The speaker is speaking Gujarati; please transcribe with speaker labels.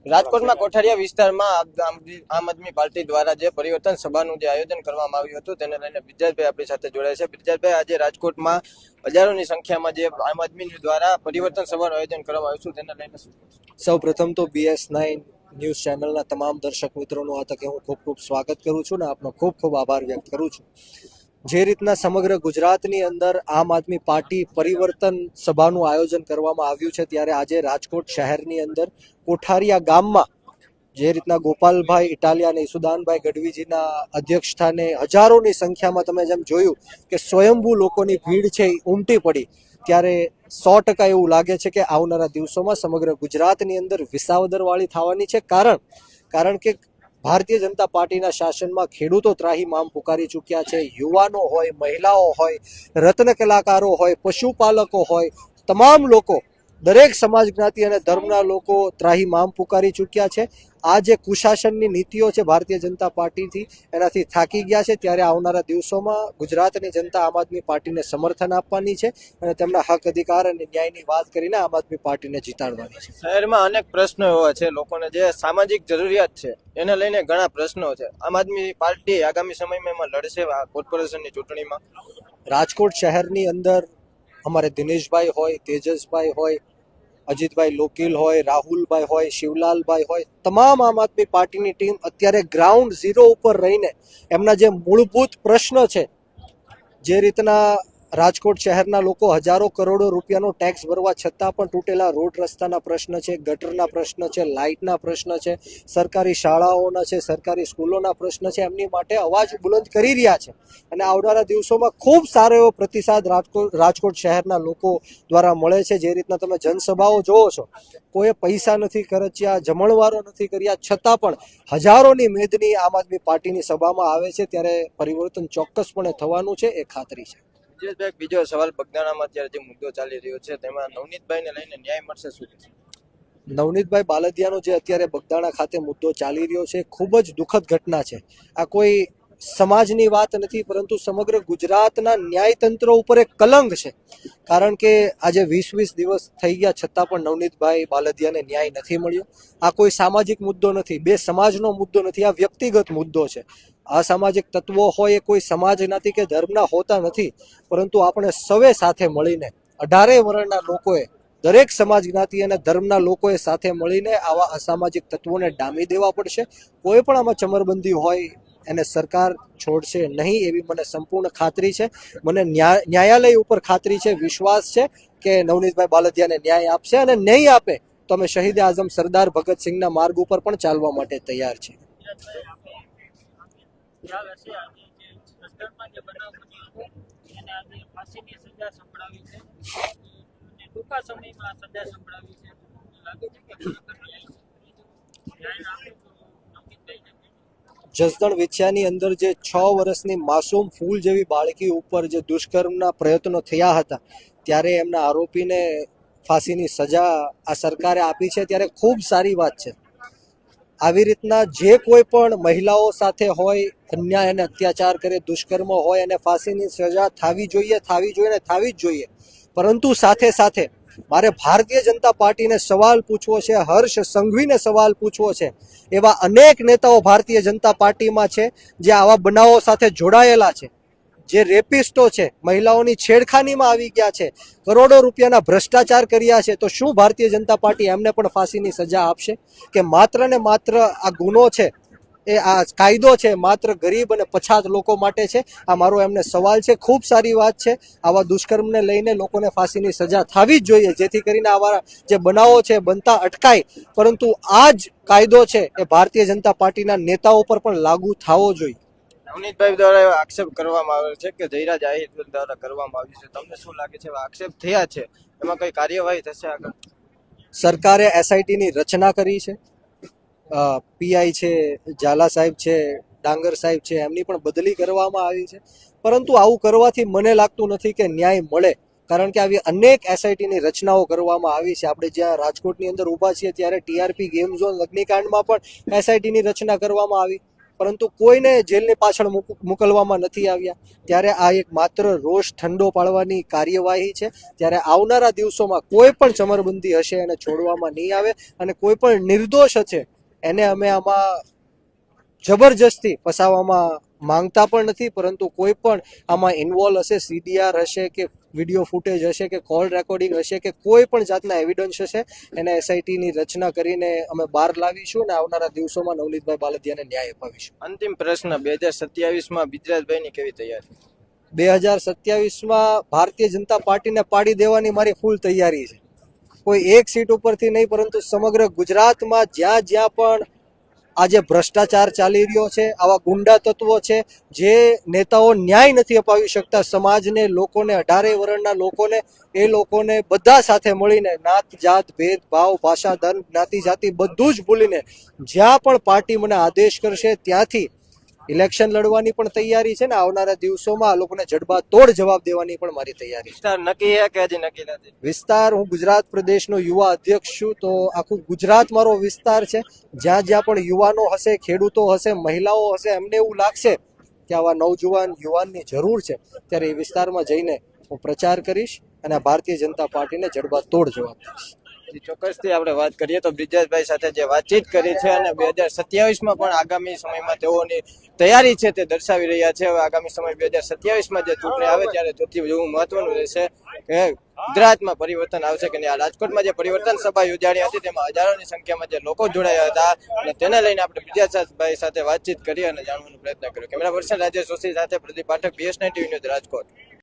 Speaker 1: રાજકોટમાં કોઠારિયા વિસ્તારમાં આમ આદમી પાર્ટી દ્વારા જે પરિવર્તન સભાનું જે આયોજન કરવામાં આવ્યું હતું તેને લઈને બ્રિજરાજભાઈ આપણી સાથે જોડાય છે. બ્રિજરાજભાઈ, આજે રાજકોટમાં હજારોની સંખ્યામાં જે આમ આદમી દ્વારા પરિવર્તન સભાનું આયોજન કરવામાં આવ્યું છે તેને લઈને શું?
Speaker 2: સૌ પ્રથમ તો BS9 ન્યૂઝ ચેનલના તમામ દર્શક મિત્રોનું આ તકે હું ખૂબ ખૂબ સ્વાગત કરું છું ને આપનો ખૂબ ખૂબ આભાર વ્યક્ત કરું છું. જે રીતના સમગ્ર ગુજરાતની અંદર આમ આદમી પાર્ટી પરિવર્તન સભાનું આયોજન કરવામાં આવ્યું છે, ત્યારે આજે રાજકોટ શહેરની અંદર કોઠારિયા ગામમાં જે રીતના ગોપાલભાઈ ઇટાલિયા અને ઈસુદાનભાઈ ગઢવીજીના અધ્યક્ષસ્થાને હજારોની સંખ્યામાં તમે જેમ જોયું કે સ્વયંભૂ લોકોની ભીડ છે એ ઉમટી પડી, ત્યારે 100% એવું લાગે છે કે આવનારા દિવસોમાં સમગ્ર ગુજરાતની અંદર વિસાવદરવાળી થવાની છે. કારણ કે ભારતીય જનતા પાર્ટીના શાસનમાં ખેડૂતો ત્રાહિમામ પુકારી ચૂક્યા છે. યુવાનો હોય, મહિલાઓ હોય, રત્ન કલાકારો હોય, પશુપાલકો હોય, તમામ લોકો, દરેક સમાજ જ્ઞાતિ અને ધર્મના લોકો ત્રાહિમામ પુકારી ચૂક્યા છે. આ જે કુશાસનની નીતિઓ છે ભારતીય જનતા પાર્ટીથી, એનાથી થાકી ગયા છે. ત્યારે આવનારા દિવસોમાં ગુજરાતની જનતા આમ આદમી પાર્ટીને સમર્થન આપવાની છે અને તેમના હક અધિકાર અને ન્યાયની વાત કરીને આમ આદમી પાર્ટીને જીતાડવાની છે.
Speaker 1: શહેરમાં અનેક પ્રશ્નો એવા છે, લોકોને જે સામાજિક જરૂરિયાત છે એને લઈને ઘણા પ્રશ્નો છે. આમ આદમી પાર્ટી આગામી સમયમાં એમાં લડશે કોર્પોરેશનની ચૂંટણીમાં.
Speaker 2: રાજકોટ શહેરની અંદર અમારે દિનેશભાઈ હોય, તેજસભાઈ હોય, અજીતભાઈ લોકીલ હોય, રાહુલભાઈ હોય, શિવલાલભાઈ હોય, તમામ આમ આદમી પાર્ટીની ટીમ અત્યારે ગ્રાઉન્ડ ઝીરો ઉપર રહીને એમના જે મૂળભૂત પ્રશ્ન છે, જે રીતના રાજકોટ શહેરના લોકો હજારો કરોડો રૂપિયાનો ટેક્સ ભરવા છતાં પણ તૂટેલા રોડ રસ્તાના પ્રશ્ન છે, ગટરના પ્રશ્ન છે, લાઇટના પ્રશ્ન છે, સરકારી શાળાઓના છે, સરકારી સ્કૂલોના પ્રશ્ન છે, એમની માટે અવાજ બુલંદ કરી રહ્યા છે. અને આવનારા દિવસોમાં ખૂબ સારો એવો પ્રતિસાદ રાજકોટ શહેરના લોકો દ્વારા મળે છે. જે રીતના તમે જનસભાઓ જોવો છો, કોઈ પૈસા નથી ખર્ચ્યા, જમણવારો નથી કર્યા, છતાં પણ હજારોની મેદની આમ આદમી પાર્ટીની સભામાં આવે છે, ત્યારે પરિવર્તન ચોક્કસપણે થવાનું છે, એ ખાતરી છે.
Speaker 1: બીજો સવાલ, બગદાણામાં અત્યારે જે મુદ્દો ચાલી રહ્યો છે તેમાં નવનીતભાઈને લઈને ન્યાય મળશે શું?
Speaker 2: નવનીતભાઈ બાલદિયાનો જે અત્યારે બગદાણા ખાતે મુદ્દો ચાલી રહ્યો છે, ખૂબ જ દુઃખદ ઘટના છે. આ કોઈ સમાજની વાત નથી, પરંતુ સમગ્ર ગુજરાતના ન્યાયતંત્ર ઉપર એક કલંક છે. કારણ કે આજે 20 દિવસ થઈ ગયા છતાં પણ નવનીતભાઈ બાલદિયાને ન્યાય નથી મળ્યો. આ કોઈ સામાજિક મુદ્દો નથી, બે સમાજનો મુદ્દો નથી, આ વ્યક્તિગત મુદ્દો છે. અસામાજિક તત્વો હોય એ કોઈ સમાજ જ્ઞાતિ કે ધર્મના હોતા નથી, પરંતુ આપણે સૌએ સાથે મળીને 18 વર્ણના લોકોએ, દરેક સમાજ જ્ઞાતિ અને ધર્મના લોકોએ સાથે મળીને આવા અસામાજિક તત્વોને ડામી દેવા પડશે. કોઈ પણ આમાં ચમરબંધી હોય એને સરકાર છોડશે નહીં, એવી મને સંપૂર્ણ ખાતરી છે. મને ન્યાયાલય ઉપર ખાતરી છે, વિશ્વાસ છે કે નવનીતભાઈ બાલદિયાને ન્યાય આપશે, અને નહીં આપે તો અમે શહીદ આઝમ સરદાર ભગતસિંહના માર્ગ ઉપર પણ ચાલવા માટે તૈયાર છીએ. જસદણ વિછિયાની અંદર જે 6 વર્ષની માસૂમ ફૂલ જેવી બાળકી ઉપર જે દુષ્કર્મના પ્રયત્નો થયા હતા, ત્યારે એમના આરોપીને ફાંસીની સજા આ સરકારે આપી છે, ત્યારે ખૂબ સારી વાત છે. આવી રીતના જે કોઈ પણ મહિલાઓ સાથે હોય, અન્યાય અને અત્યાચાર કરે, દુષ્કર્મ હોય, અને ફાંસીની સજા થવી જોઈએ જ જોઈએ. પરંતુ સાથે સાથે મારે ભારતીય જનતા પાર્ટીને સવાલ પૂછવો છે, હર્ષ સંઘવીને સવાલ પૂછવો છે. એવા અનેક નેતાઓ ભારતીય જનતા પાર્ટીમાં છે જે આવા બનાવો સાથે જોડાયેલા છે, જે રેપિસ્ટો છે, મહિલાઓની છેડખાનીમાં આવી ગયા છે, કરોડો રૂપિયાના ભ્રષ્ટાચાર કર્યા છે. તો શું ભારતીય જનતા પાર્ટી એમને પણ ફાંસીની સજા આપશે? કે માત્ર ને માત્ર આ ગુનો છે, એ આ કાયદો છે માત્ર ગરીબ અને પછાત લોકો માટે છે? આ મારો એમને સવાલ છે. ખૂબ સારી વાત છે, આવા દુષ્કર્મને લઈને લોકોને ફાંસીની સજા થવી જ જોઈએ, જેથી કરીને આવા જે બનાવો છે બનતા અટકાય. પરંતુ આ જ કાયદો છે એ ભારતીય જનતા પાર્ટીના નેતાઓ પર પણ લાગુ થવો જોઈએ.
Speaker 1: નવનીતભાઈ દ્વારા આક્ષેપ કરવામાં આવે છે કે જયરાજ આહિર દ્વારા કરવામાં આવ્યું છે, તમને શું લાગે છે આક્ષેપ થયા છે એમાં કઈ કાર્યવાહી થશે આગળ?
Speaker 2: સરકારે SITની રચના કરી છે, PI છે, ઝાલા સાહેબ છે, ડાંગર સાહેબ છે, એમની પણ બદલી કરવામાં આવી છે. પરંતુ આવું કરવાથી મને લાગતું નથી કે ન્યાય મળે, કારણ કે આવી અનેક SITની રચનાઓ કરવામાં આવી છે. આપણે જ્યાં રાજકોટની અંદર ઊભા છીએ ત્યારે TRP ગેમ ઝોન અગ્નિકાંડમાં પણ SITની રચના કરવામાં આવી. પરંતુ કોઈને જેલની પાછળ મોકલવામાં નથી આવ્યા. ત્યારે આ એક માત્ર રોષ ઠંડો પાડવાની કાર્યવાહી છે. ત્યારે આવનારા દિવસોમાં કોઈ પણ ચમરબંધી હશે એને છોડવામાં નહીં આવે, અને કોઈ પણ નિર્દોષ હશે એને અમે આમાં જબરજસ્તી ફસાવવામાં માંગતા પણ નથી. પરંતુ કોઈ પણ આમાં ઇન્વોલ્વ હશે, સીડીઆર હશે કે વિડીયો ફૂટેજ હશે કે કોલ રેકોર્ડિંગ હશે કે કોઈ પણ જાતના એવિડન્સ હશે, એને એસઆઈટીની રચના કરીને અમે બહાર લાવીશું અને આવનારા દિવસોમાં નવનીતભાઈ બાલદિયાને ન્યાય અપાવીશું.
Speaker 1: અંતિમ પ્રશ્ન, 2027માં બ્રિજરાજભાઈની કેવી તૈયારી?
Speaker 2: 2027માં ભારતીય જનતા પાર્ટીને પાડી દેવાની મારી ફૂલ તૈયારી છે. કોઈ એક સીટ ઉપરથી નહીં, પરંતુ સમગ્ર ગુજરાતમાં જ્યાં જ્યાં પણ આજે ભ્રષ્ટાચાર ચાલી રહ્યો છે, આવા ગુંડા તત્વો છે, જે નેતાઓ ન્યાય નથી અપાવી શકતા સમાજને, લોકોને, 18 વર્ણના લોકોને, એ લોકોને બધા સાથે મળીને નાત જાત ભેદભાવ ભાષા ધર્મ જ્ઞાતિ જાતિ બધું જ ભૂલીને જ્યાં પણ પાર્ટી મને આદેશ કરશે ત્યાંથી ઇલેક્શન લડવાની પણ તૈયારી છે ને આવનારા દિવસોમાં આ લોકોને જડબાતોડ જવાબ દેવાની પણ મારી તૈયારી છે.
Speaker 1: વિસ્તાર નક્કી છે કે હજી નક્કી નથી?
Speaker 2: વિસ્તાર, હું ગુજરાત પ્રદેશનો યુવા અધ્યક્ષ છું, તો આખું ગુજરાત મારો વિસ્તાર છે. જ્યાં જ્યાં પણ યુવાનો હશે, ખેડૂતો હશે, મહિલાઓ હશે, એમને એવું લાગશે કે આવા નવજુવાન યુવાનની જરૂર છે, ત્યારે એ વિસ્તારમાં જઈને હું પ્રચાર કરીશ અને ભારતીય જનતા પાર્ટીને જડબાતોડ જવાબ દઈશ.
Speaker 1: ચોક્કસથી આપણે વાત કરીએ તો બ્રિજરાજભાઈ સાથે જે વાતચીત કરી છે અને 2027માં પણ આગામી સમયમાં તેઓની તૈયારી છે તે દર્શાવી રહ્યા છે. હવે આગામી સમય 2027માં જે ચૂંટણી આવે ત્યારે સૌથી એવું મહત્વનું રહેશે કે ગુજરાતમાં પરિવર્તન આવશે કે નહીં. આ રાજકોટમાં જે પરિવર્તન સભા યોજાણી હતી તેમાં હજારોની સંખ્યામાં જે લોકો જોડાયા હતા અને તેને લઈને આપણે બ્રિજરાજભાઈ સાથે વાતચીત કરી અને જાણવાનો પ્રયત્ન કર્યો. કેમેરા પર્સન રાજેશ જોશી સાથે Pradeep Pathak, BS9 TV news, Rajkot.